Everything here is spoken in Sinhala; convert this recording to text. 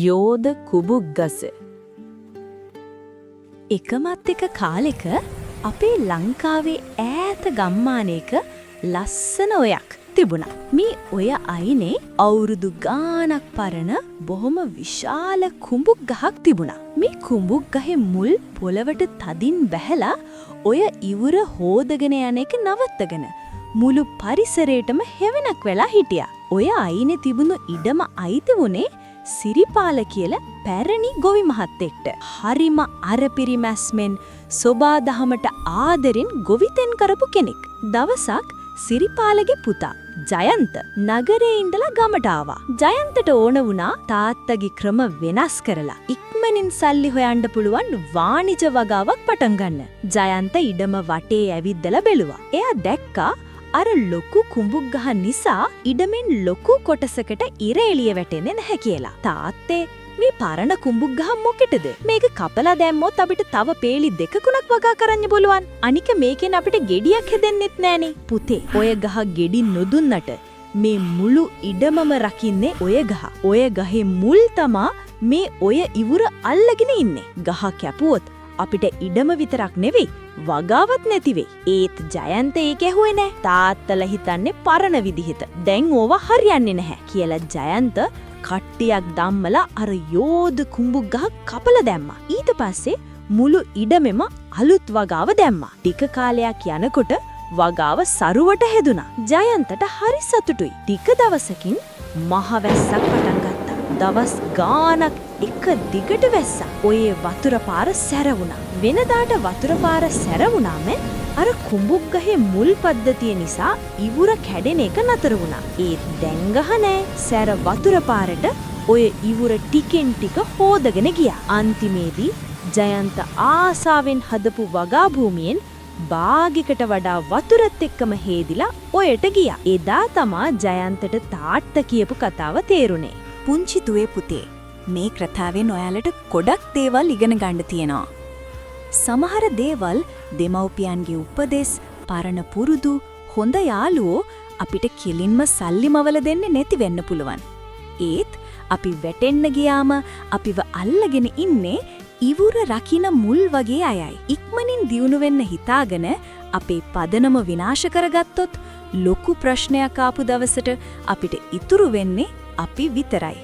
යෝධ කුඹුග්ගස. එකමත් එක කාලෙක අපේ ලංකාවේ ඈත ගම්මානයක ලස්සන ඔයක් තිබුණා. මේ ඔය අයිනේ අවුරුදු ගාණක් පරණ බොහොම විශාල කුඹුක් ගහක් තිබුණා. මේ කුඹුක් ගහේ මුල් පොළවට තදින් බැහැලා ඔය ඉවුර හොදගෙන යන එක නවත්තගෙන මුළු පරිසරයටම හැවෙනක් වෙලා හිටියා. ඔය අයිනේ තිබුණු ඉඩම අයිති වුණේ සිරිපාල කියලා පැරණි ගොවි මහත්තයෙක්ට. හරිම අරපිරිමැස්මෙන් සෝබා දහමට ආදරෙන් ගොවිතෙන් කරපු කෙනෙක්. දවසක් සිරිපාලගේ පුතා ජයන්ත නගරේ ඉඳලා ගමට ආවා. ජයන්තට ඕන වුණා තාත්තගේ ක්‍රම වෙනස් කරලා ඉක්මනින් සල්ලි හොයන්න පුළුවන් වාණිජ වගාවක් පටන් ගන්න. ජයන්ත ඉඩම වටේ ඇවිද්දලා බැලුවා. එයා දැක්කා අර ලොකු කුඹුක් ගහ නිසා ඉඩමෙන් ලොකු කොටසකට ඉර එළිය වැටෙන්නේ නැහැ කියලා. තාත්තේ මේ පරණ කුඹුක් ගහ මොකටද? මේක කපලා දැම්මොත් අපිට තව පේලි දෙකකුණක් වගා කරන්න බලවන්. අනික මේකෙන් අපිට ගෙඩියක් හැදෙන්නෙත් නෑනේ. පුතේ, ඔය ගහ ගෙඩි නොදුන්නට මේ මුළු ඉඩමම රකින්නේ ඔය ගහ. ඔය ගහේ මුල් තමා මේ ඔය ඉවුර අල්ලගෙන ඉන්නේ. ගහ කැපුවොත් අපිට ඉඩම විතරක් නෙවෙයි වගාවත් නැති වෙයි. ඒත් ජයන්ත ඒක ඇහුවේ නැහැ. තාත්තලා හිතන්නේ පරණ විදිහට. දැන් ඕවා හරියන්නේ නැහැ කියලා ජයන්ත කට්ටියක් ධම්මලා අර යෝධ කුඹුක් ගහ කපලා දැම්මා. ඊට පස්සේ මුළු ඉඩමෙම අලුත් වගාව දැම්මා. ටික කාලයක් යනකොට වගාව සරුවට හැදුනා. ජයන්තට හරි සතුටුයි. ටික දවසකින් මහ වැස්සක් පටන් ගත්තා. දවස් ගාණක් එක දිගට වැස්සා. ඔය වතුර පාර සැරවුණා. වෙනදාට වතුර පාර සැරවුණාම අර කුඹුක් ගහේ මුල් පද්ධතිය නිසා ඉවුර කැඩෙන එක නතර වුණා. ඒත් දැන් ගහ නෑ. සැර වතුර පාරට ඔය ඉවුර ටිකෙන් ටික හොදගෙන ගියා. අන්තිමේදී ජයන්ත ආසාවෙන් හදපු වගා භූමියෙන් භාගයකට වඩා වතුරත් එක්කම හේදිලා ඔයට ගියා. එදා තමා ජයන්තට තාත්තා කියපු කතාව තේරුනේ. පුංචි දුවේ පුතේ, මේ කතාවෙන් ඔයාලට ගොඩක් දේවල් ඉගෙන ගන්න තියෙනවා. සමහර දේවල් දෙමව්පියන්ගේ උපදෙස්, පරණ පුරුදු, හොඳ යාළුවෝ අපිට කෙලින්ම සල්ලිමවල දෙන්නේ නැති වෙන්න පුළුවන්. ඒත් අපි වැටෙන්න ගියාම අපිව අල්ලගෙන ඉන්නේ ඉවුර රකින්න මුල් වගේ අයයි. ඉක්මනින් දියුණු වෙන්න හිතාගෙන අපේ පදනම විනාශ කරගත්තොත් ලොකු ප්‍රශ්නයක් ආපු දවසට අපිට ඉතුරු වෙන්නේ අපි විතරයි.